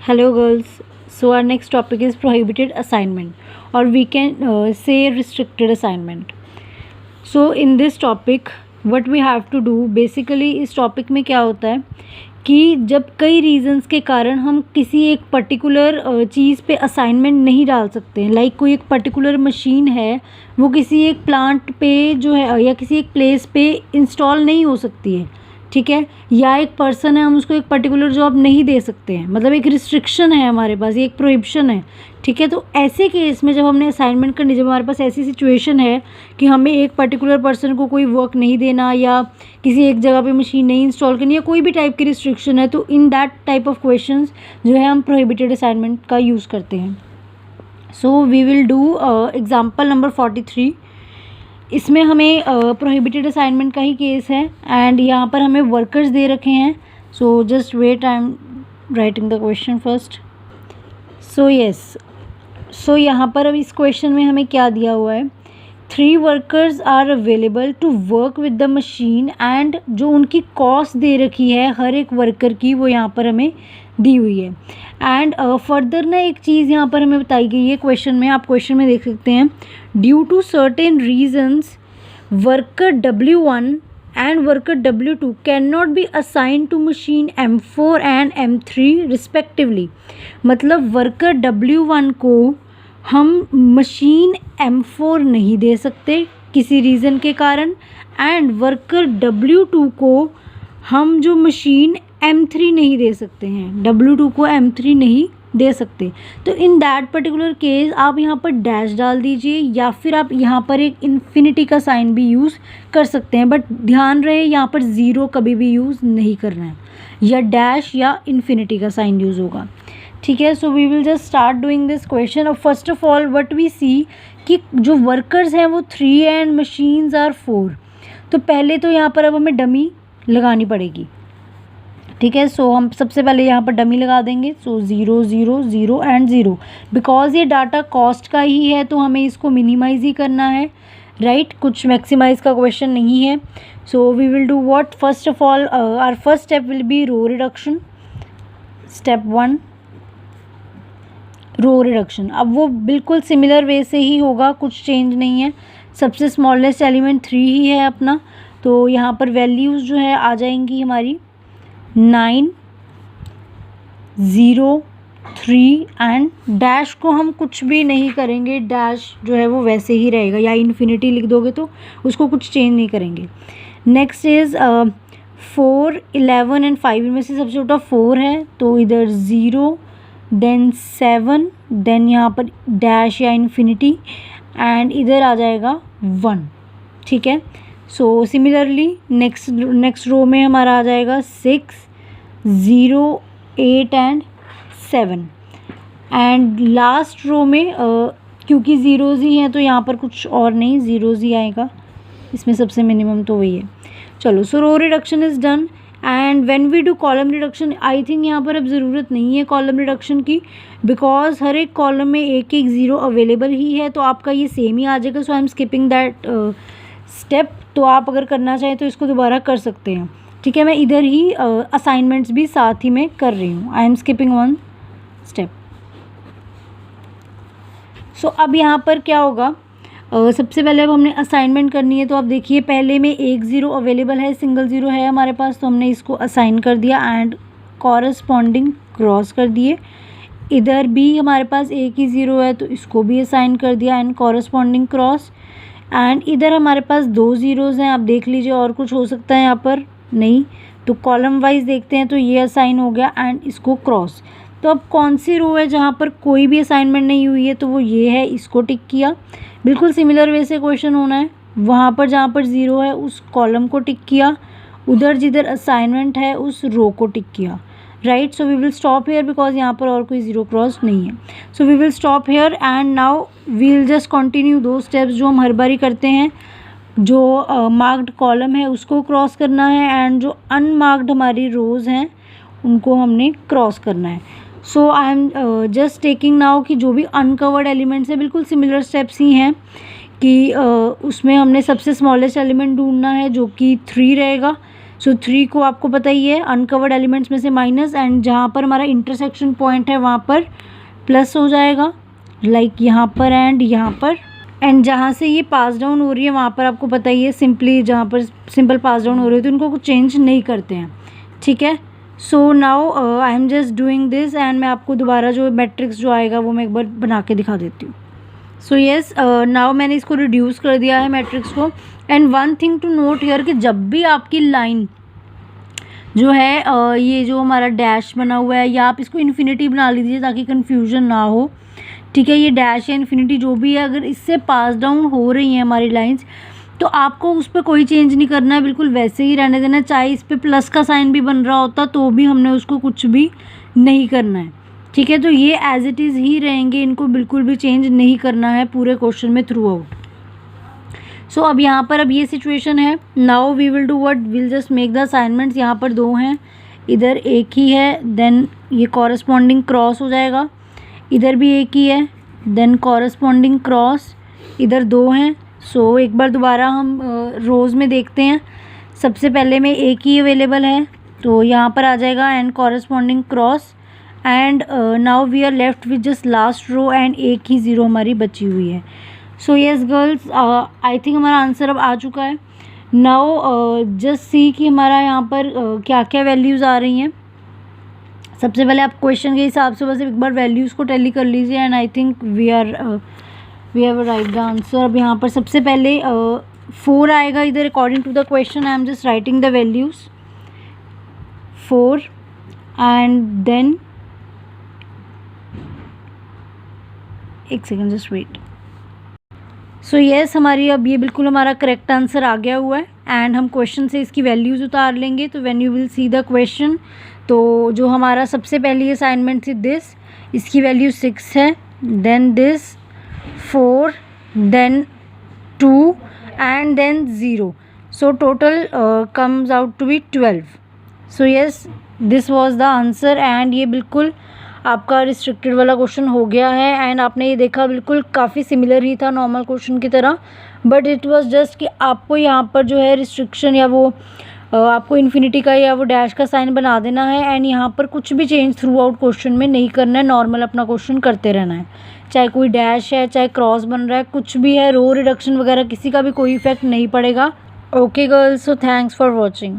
Hello girls. So our next topic is prohibited assignment, or we can say restricted assignment. So in this topic what we have to do basically, इस topic में क्या होता है कि जब कई reasons के कारण हम किसी एक पर्टिकुलर चीज़ पे असाइनमेंट नहीं डाल सकते हैं, लाइक कोई एक पर्टिकुलर मशीन है वो किसी एक प्लांट पे जो है या किसी एक प्लेस पे इंस्टॉल नहीं हो सकती है, ठीक है, या एक पर्सन है हम उसको एक पर्टिकुलर जॉब नहीं दे सकते हैं, मतलब एक रिस्ट्रिक्शन है हमारे पास, ये एक प्रोहिबिशन है, ठीक है। तो ऐसे केस में जब हमने असाइनमेंट करनी, जब हमारे पास ऐसी सिचुएशन है कि हमें एक पर्टिकुलर पर्सन को कोई वर्क नहीं देना या किसी एक जगह पे मशीन नहीं इंस्टॉल करनी या कोई भी टाइप की रिस्ट्रिक्शन है, तो in that type of questions जो है हम प्रोहिबिटेड असाइनमेंट का यूज़ करते हैं। So we will do example number 43। इसमें हमें प्रोहिबिटेड असाइनमेंट का ही केस है एंड यहाँ पर हमें वर्कर्स दे रखे हैं। So just wait, I am writing the question first. So yes, so यहाँ पर अब इस क्वेश्चन में हमें क्या दिया हुआ है, 3 workers are available to work with the machine and जो उनकी कॉस्ट दे रखी है हर एक वर्कर की वो यहाँ पर हमें दी हुई है। एंड फर्दर ना एक चीज़ यहाँ पर हमें बताई गई है क्वेश्चन में, आप क्वेश्चन में देख सकते हैं, due to certain reasons worker W1 and worker W2 can not be assign to machine M4 and M3 respectively. मतलब वर्कर W1 को हम मशीन M4 नहीं दे सकते किसी रीज़न के कारण, एंड वर्कर W2 को हम जो मशीन M3 नहीं दे सकते हैं, W2 को M3 नहीं दे सकते। तो इन दैट पर्टिकुलर केस आप यहाँ पर डैश डाल दीजिए या फिर आप यहाँ पर एक इन्फिनिटी का साइन भी यूज़ कर सकते हैं, बट ध्यान रहे यहाँ पर ज़ीरो कभी भी यूज़ नहीं करना है, या डैश या इन्फिनिटी का साइन यूज़ होगा, ठीक है। So we will just start doing this question. और first of all what we see कि जो वर्कर्स हैं वो 3 एंड मशीन्स आर 4। तो पहले तो यहाँ पर अब हमें डमी लगानी पड़ेगी, ठीक है। सो हम सबसे पहले यहाँ पर डमी लगा देंगे। सो 0 0 0 एंड 0, बिकॉज ये डाटा कॉस्ट का ही है तो हमें इसको मिनिमाइज ही करना है, राइट, कुछ मैक्सिमाइज का क्वेश्चन नहीं है। So we will do what, first of all our first step will be row reduction. Step 1 row reduction. अब वो बिल्कुल सिमिलर वे से ही होगा, कुछ चेंज नहीं है, सबसे स्मॉलेस्ट एलिमेंट 3 ही है अपना। तो यहाँ पर वैल्यूज़ जो है आ जाएंगी हमारी 9 0 3 एंड डैश को हम कुछ भी नहीं करेंगे, डैश जो है वो वैसे ही रहेगा, या इन्फिनिटी लिख दोगे तो उसको कुछ चेंज नहीं करेंगे। नेक्स्ट इज़ 4 11 एंड 5, इनमें से सबसे छोटा 4 है तो इधर 0 देन 7 देन यहाँ पर डैश या इन्फिनिटी एंड इधर आ जाएगा 1, ठीक है। सो सिमिलरली नेक्स्ट रो में हमारा आ जाएगा 6 0 8 एंड 7 एंड लास्ट रो में क्योंकि ज़ीरोज़ ही हैं तो यहाँ पर कुछ और नहीं, ज़ीरोज़ ही आएगा, इसमें सबसे मिनिमम तो वही है। चलो, so row reduction is done and when we do column reduction, I think यहाँ पर अब ज़रूरत नहीं है कॉलम रिडक्शन की, बिकॉज हर एक कॉलम में एक एक ज़ीरो अवेलेबल ही है, तो आपका ये सेम ही आ जाएगा। So I am skipping that step. तो आप अगर करना चाहें तो इसको दोबारा कर सकते हैं, ठीक है। मैं इधर ही असाइनमेंट्स भी साथ ही में कर रही हूँ, आई एम स्किपिंग 1 स्टेप। सो अब यहाँ पर क्या होगा, सबसे पहले अब हमने असाइनमेंट करनी है। तो आप देखिए पहले में एक ज़ीरो अवेलेबल है, सिंगल ज़ीरो है हमारे पास, तो हमने इसको असाइन कर दिया एंड कॉरस्पॉन्डिंग क्रॉस कर दिए। इधर भी हमारे पास एक ही ज़ीरो है तो इसको भी असाइन कर दिया एंड कॉरस्पॉन्डिंग क्रॉस। एंड इधर हमारे पास 2 ज़ीरोज़ हैं, आप देख लीजिए और कुछ हो सकता है यहाँ पर नहीं, तो कॉलम वाइज देखते हैं तो ये असाइन हो गया एंड इसको क्रॉस। तो अब कौन सी रो है जहाँ पर कोई भी असाइनमेंट नहीं हुई है, तो वो ये है, इसको टिक किया। बिल्कुल सिमिलर वे से क्वेश्चन होना है, वहाँ पर जहाँ पर ज़ीरो है उस कॉलम को टिक किया, उधर जिधर असाइनमेंट है उस रो को टिक किया, right. So we will stop here because यहाँ पर और कोई ज़ीरो क्रॉस नहीं है। So we will stop here and now we will just continue दो स्टेप्स जो हम हर बारी करते हैं। जो मार्क्ड कॉलम है उसको क्रॉस करना है एंड जो अनमार्क्ड हमारी रोज़ हैं उनको हमने क्रॉस करना है। So I am just taking now कि जो भी अनकवर्ड एलिमेंट्स है बिल्कुल सिमिलर स्टेप्स ही हैं कि उसमें हमने सबसे स्मॉलेस्ट एलिमेंट ढूंढना है जो कि 3 रहेगा। सो 3 को आपको पता ही है अनकवर्ड एलिमेंट्स में से माइनस, एंड जहाँ पर हमारा इंटरसेक्शन पॉइंट है वहाँ पर प्लस हो जाएगा, लाइक यहाँ पर एंड यहाँ पर। एंड जहाँ से ये पास डाउन हो रही है वहाँ पर आपको पता ही है सिंपली जहाँ पर सिंपल पास डाउन हो रही है तो उनको कुछ चेंज नहीं करते हैं, ठीक है। So now I am just doing this, and मैं आपको दोबारा जो मैट्रिक्स जो आएगा वो मैं एक बार बना के दिखा देती हूँ। सो येस, नाउ मैंने इसको रिड्यूस कर दिया है मैट्रिक्स को। And one thing to note here कि जब भी आपकी लाइन जो है ये जो हमारा डैश बना हुआ है, या आप इसको इन्फिनिटी बना लीजिए ताकि कन्फ्यूजन ना हो, ठीक है। ये डैश या इन्फिनिटी जो भी है, अगर इससे पास डाउन हो रही हैं हमारी लाइंस तो आपको उस पर कोई चेंज नहीं करना है, बिल्कुल वैसे ही रहने देना है। चाहे इस पर प्लस का साइन भी बन रहा होता तो भी हमने उसको कुछ भी नहीं करना है, ठीक है। तो ये एज इट इज़ ही रहेंगे, इनको बिल्कुल भी चेंज नहीं करना है पूरे क्वेश्चन में थ्रू आउट। सो अब यहाँ पर अब ये सिचुएशन है। Now we will do what, will just make the assignments. यहाँ पर 2 हैं, इधर एक ही है, देन ये कॉरस्पॉन्डिंग क्रॉस हो जाएगा, इधर भी एक ही है, देन कॉरस्पॉन्डिंग क्रॉस, इधर 2 हैं। सो एक बार दोबारा हम रोज़ में देखते हैं। सबसे पहले में एक ही अवेलेबल है तो यहाँ पर आ जाएगा and corresponding cross, and now we are left with just last row and एक ही ज़ीरो हमारी बची हुई है। So yes girls, I think हमारा आंसर अब आ चुका है। नाउ जस्ट सी कि हमारा यहाँ पर क्या क्या वैल्यूज़ आ रही हैं। सबसे पहले आप क्वेश्चन के हिसाब से बस एक बार वैल्यूज़ को टैली कर लीजिए, and I think we have right the answer. अब यहाँ पर सबसे पहले 4 आएगा इधर according to the question. I am just writing the values 4, and then एक second just wait. So yes, हमारी अब ये बिल्कुल हमारा करेक्ट आंसर आ गया हुआ है, एंड हम क्वेश्चन से इसकी वैल्यूज़ उतार लेंगे। तो when you will see the question, तो जो हमारा सबसे पहली असाइनमेंट थी दिस, इसकी वैल्यू 6 है, then this 4, then 2 and then 0। So total comes out to be 12। So yes, this was the answer, and ये बिल्कुल आपका रिस्ट्रिक्टेड वाला क्वेश्चन हो गया है। एंड आपने ये देखा बिल्कुल काफ़ी सिमिलर ही था नॉर्मल क्वेश्चन की तरह, बट इट वाज जस्ट कि आपको यहाँ पर जो है रिस्ट्रिक्शन या वो आपको इन्फिनिटी का या वो डैश का साइन बना देना है, एंड यहाँ पर कुछ भी चेंज थ्रू आउट क्वेश्चन में नहीं करना है, नॉर्मल अपना क्वेश्चन करते रहना है। चाहे कोई डैश है, चाहे क्रॉस बन रहा है, कुछ भी है, रो रिडक्शन वगैरह किसी का भी कोई इफेक्ट नहीं पड़ेगा। Okay girls, so thanks for watching.